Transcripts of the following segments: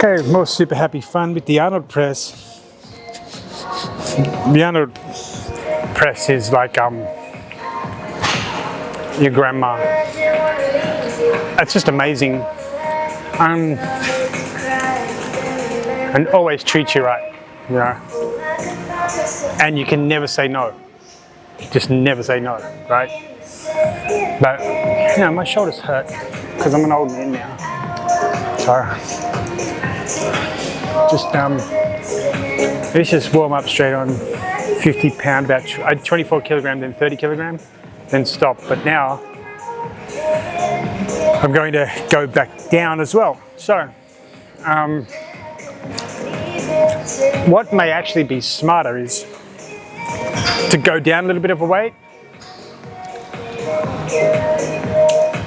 Okay, more super happy fun with the Arnold press. The Arnold press is like your grandma. It's just amazing. And always treats you right, you know. And you can never say no. Just never say no, right? But you know, my shoulders hurt because I'm an old man now. So just let's just warm up straight on 50 pound, about 24 kilogram, then 30 kilogram, then stop. But now I'm going to go back down as well. So what may actually be smarter is to go down a little bit of a weight,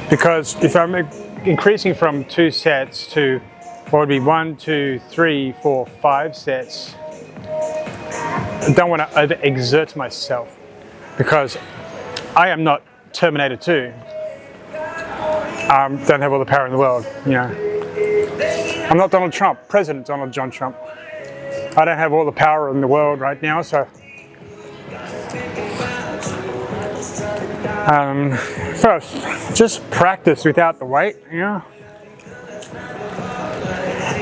because if I'm increasing from 2 sets to what would be 1, 2, 3, 4, 5 sets, I don't want to overexert myself because I am not Terminator 2. Don't have all the power in the world, you know. I'm not Donald Trump, President Donald John Trump. I don't have all the power in the world right now, so first, just practice without the weight, you know.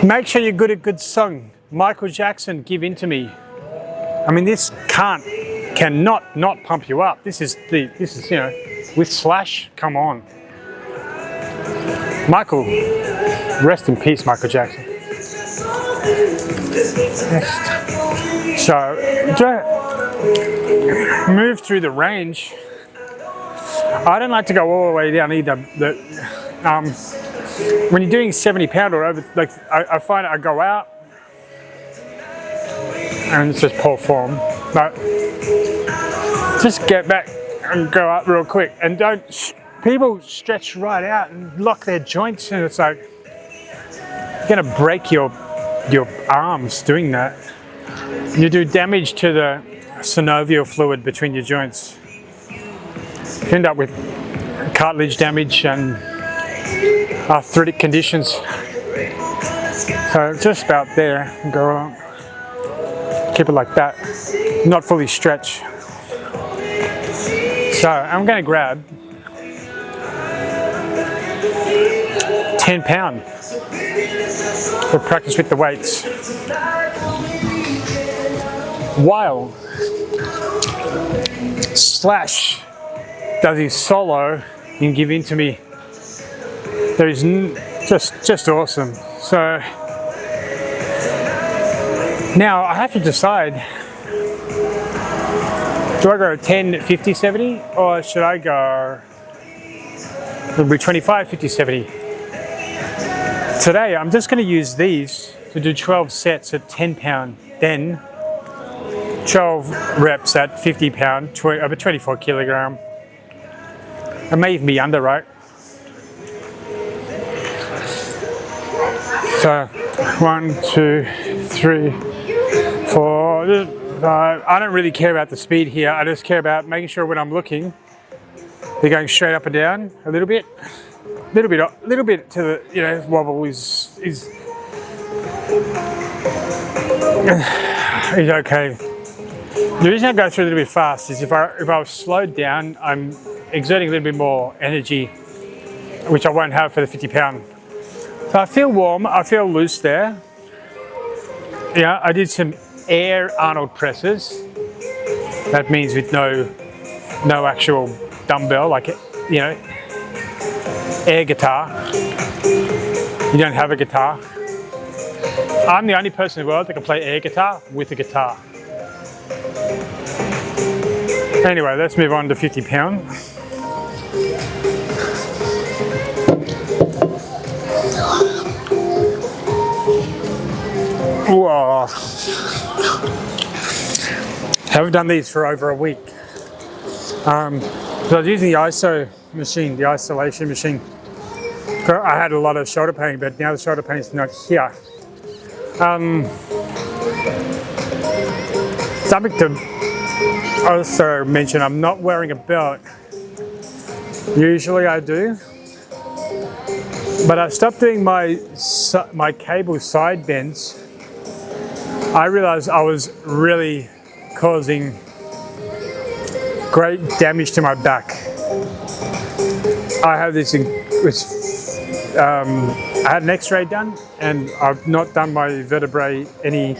Make sure you're good at good song. Michael Jackson, Give In To Me. I mean, this cannot not pump you up. This is you know, with Slash, come on. Michael, rest in peace, Michael Jackson. So, move through the range. I don't like to go all the way down either. When you're doing 70 pound or over, like I find I go out and it's just poor form. But just get back and go up real quick, and don't. People stretch right out and lock their joints, and it's like you're gonna break your arms doing that. You do damage to the synovial fluid between your joints. You end up with cartilage damage and arthritic conditions. So just about there, go on. Keep it like that, not fully stretch. So I'm going to grab 10 pound for practice with the weights. While Slash does his solo in Give In To Me, that is just awesome. So now I have to decide, do I go 10, 50, 70, or should I go, it'll be 25, 50, 70. Today I'm just going to use these to do 12 sets at 10 pound, then 12 reps at 50 pound, over 24 kilogram. It may even be under, right? So 1, 2, 3, 4, 5. I don't really care about the speed here. I just care about making sure when I'm looking, they're going straight up and down a little bit to the, you know, wobble is okay. The reason I go through a little bit fast is if I was slowed down, I'm exerting a little bit more energy, which I won't have for the 50 pound. So I feel warm, I feel loose there. Yeah, I did some air Arnold presses. That means with no actual dumbbell, like, you know, air guitar. You don't have a guitar. I'm the only person in the world that can play air guitar with a guitar. Anyway, let's move on to 50 pound. Whoa. Haven't done these for over a week. So I was using the ISO machine, the isolation machine. I had a lot of shoulder pain, but now the shoulder pain is not here. Something to also mention, I'm not wearing a belt. Usually I do. But I stopped doing my cable side bends. I realized I was really causing great damage to my back. I have this, I had an x-ray done and I've not done my vertebrae any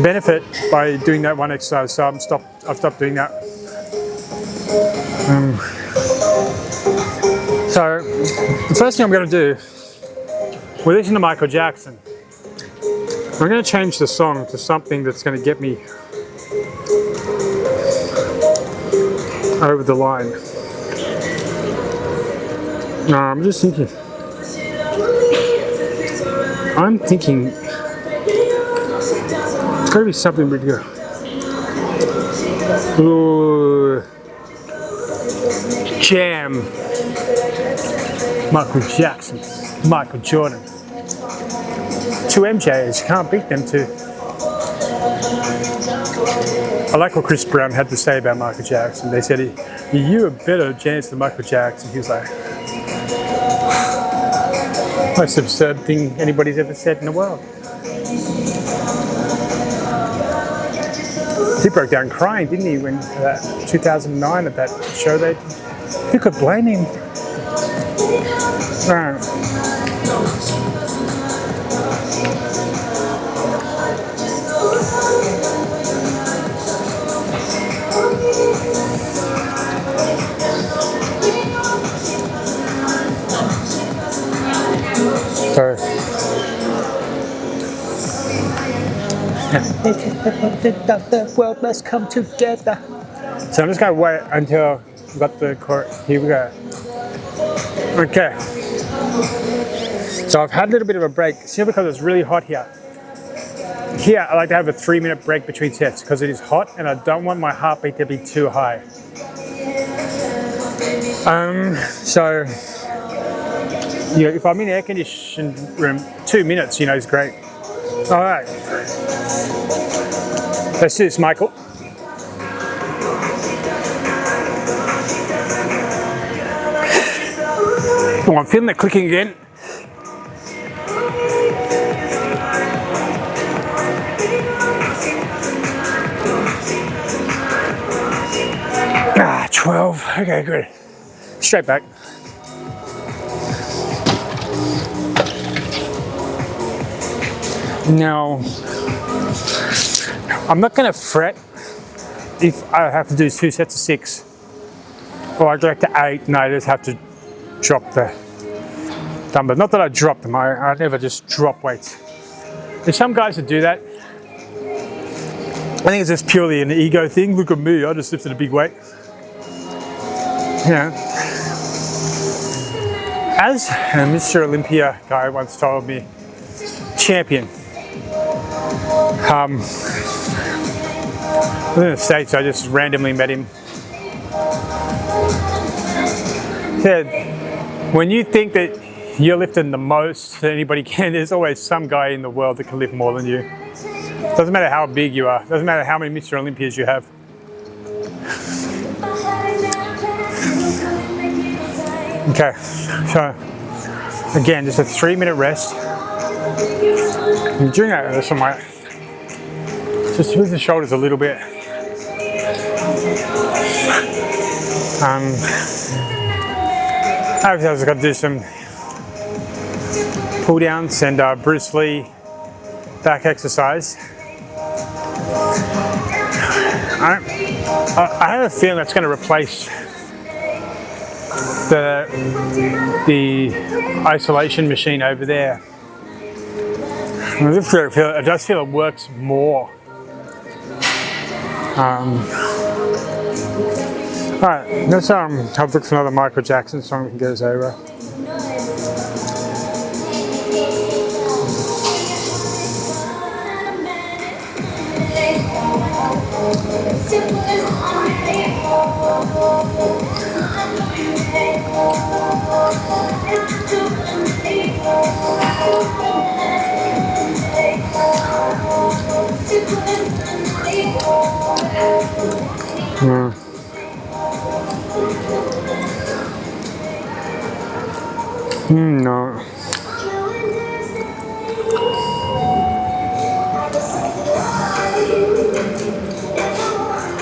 benefit by doing that one exercise, so I've stopped doing that. So the first thing I'm going to do, we're listening to Michael Jackson. I'm going to change the song to something that's going to get me over the line. No, I'm just thinking. I'm thinking it's got to be something really good. Ooh. Jam. Michael Jackson. Michael Jordan. Two MJs, you can't beat them two. I like what Chris Brown had to say about Michael Jackson. They said, "You a better chance than Michael Jackson." He was like, most absurd thing anybody's ever said in the world. He broke down crying, didn't he, when 2009 at that show? Who could blame him? No. So, the world must come together. So I'm just going to wait until I've got the chorus. Here we go. Okay. So I've had a little bit of a break, simply because it's really hot here. Here, I like to have a 3-minute break between sets because it is hot and I don't want my heartbeat to be too high. So, you know, if I'm in an air-conditioned room, 2 minutes, you know, is great. All right. Let's do this, Michael. Oh, I'm feeling it clicking again. Ah, 12. Okay, good. Straight back. Now, I'm not going to fret if I have to do 2 sets of 6, or I go to 8 and I just have to drop the dumbbell. Not that I drop them, I never just drop weights. There's some guys that do that. I think it's just purely an ego thing. Look at me, I just lifted a big weight. You know, as a Mr. Olympia guy once told me, champion. I was in the States, I just randomly met him. He said, when you think that you're lifting the most that anybody can, there's always some guy in the world that can lift more than you. Doesn't matter how big you are, doesn't matter how many Mr. Olympias you have. Okay, so again, just a 3-minute rest. And during that rest, I might just move the shoulders a little bit. Obviously, I was going to do some pull downs and Bruce Lee back exercise. I have a feeling that's going to replace the isolation machine over there. I just feel it works more. Alright, let's have a look for another Michael Jackson song we can get us over.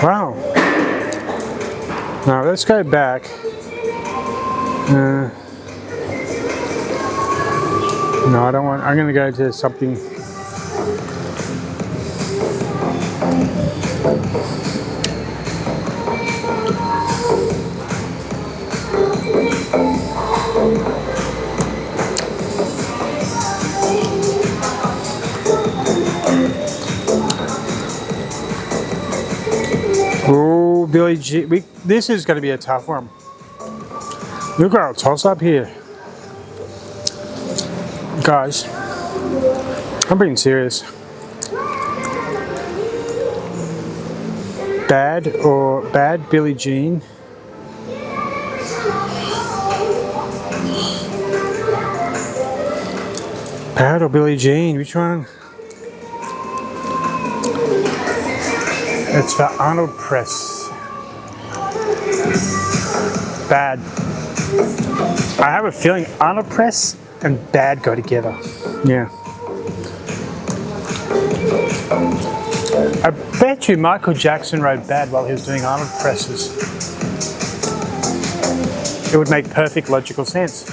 Wow. Now let's go back. No, I don't want. I'm going to go to something. Oh, Billy G. This is going to be a tough one. Look at our toss up here. Guys, I'm being serious. Bad Billie Jean. Bad or Billie Jean, which one? It's for Arnold Press. Bad. I have a feeling Arnold Press and Bad go together. Yeah. I bet you Michael Jackson wrote Bad while he was doing Arnold Presses. It would make perfect logical sense.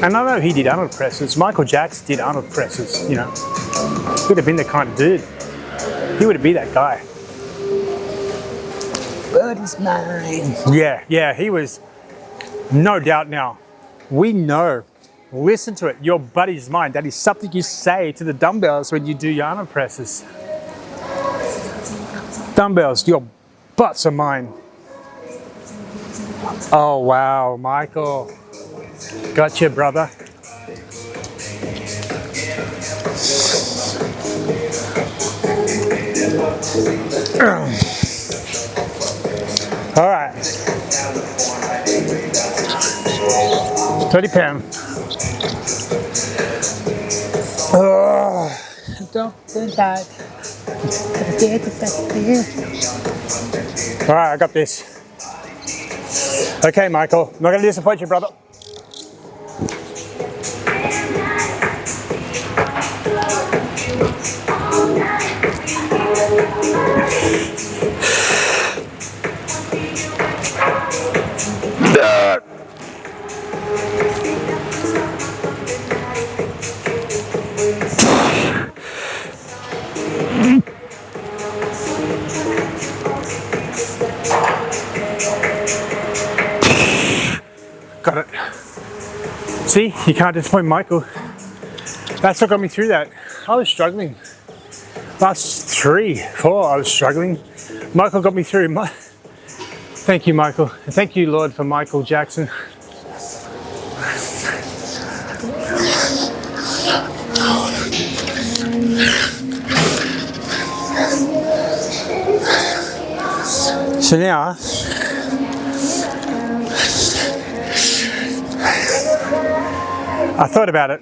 And I know he did Arnold Presses. Michael Jackson did Arnold Presses, you know. He would have been the kind of dude. He would be that guy. Bird is mine. Yeah, he was. No doubt now. We know. Listen to it. Your buddy's mine. That is something you say to the dumbbells when you do your Arnold presses. Dumbbells, your butts are mine. Oh, wow, Michael. Gotcha, brother. All right. 30 pound. Oh, don't do that. All right, I got this. Okay, Michael, I'm not going to disappoint you, brother. Got it. See, you can't disappoint Michael. That's what got me through that. I was struggling. Last 3, 4, I was struggling. Michael got me through. Thank you, Michael. And thank you, Lord, for Michael Jackson. So now, I thought about it.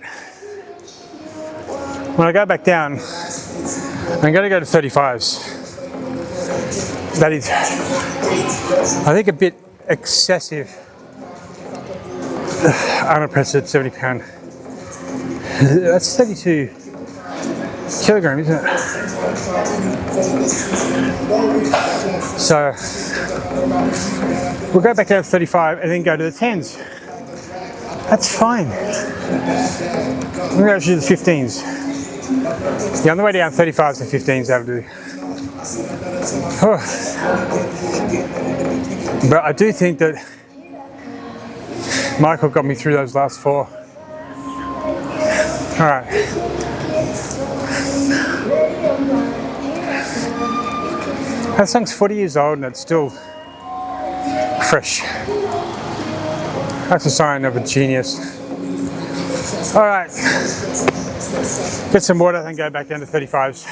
When I go back down, I'm going to go to 35s. That is, I think, a bit excessive. Arnold press at 70 pound. That's 32 kilograms, isn't it? So we'll go back down to 35 and then go to the 10s. That's fine. I'm going to go to the 15s. Yeah, on the way down 35s and 15s, that'll do. Oh. But I do think that Michael got me through those last 4. All right. That song's 40 years old and it's still fresh. That's a sign of a genius. All right. Get some water and go back down to 35s.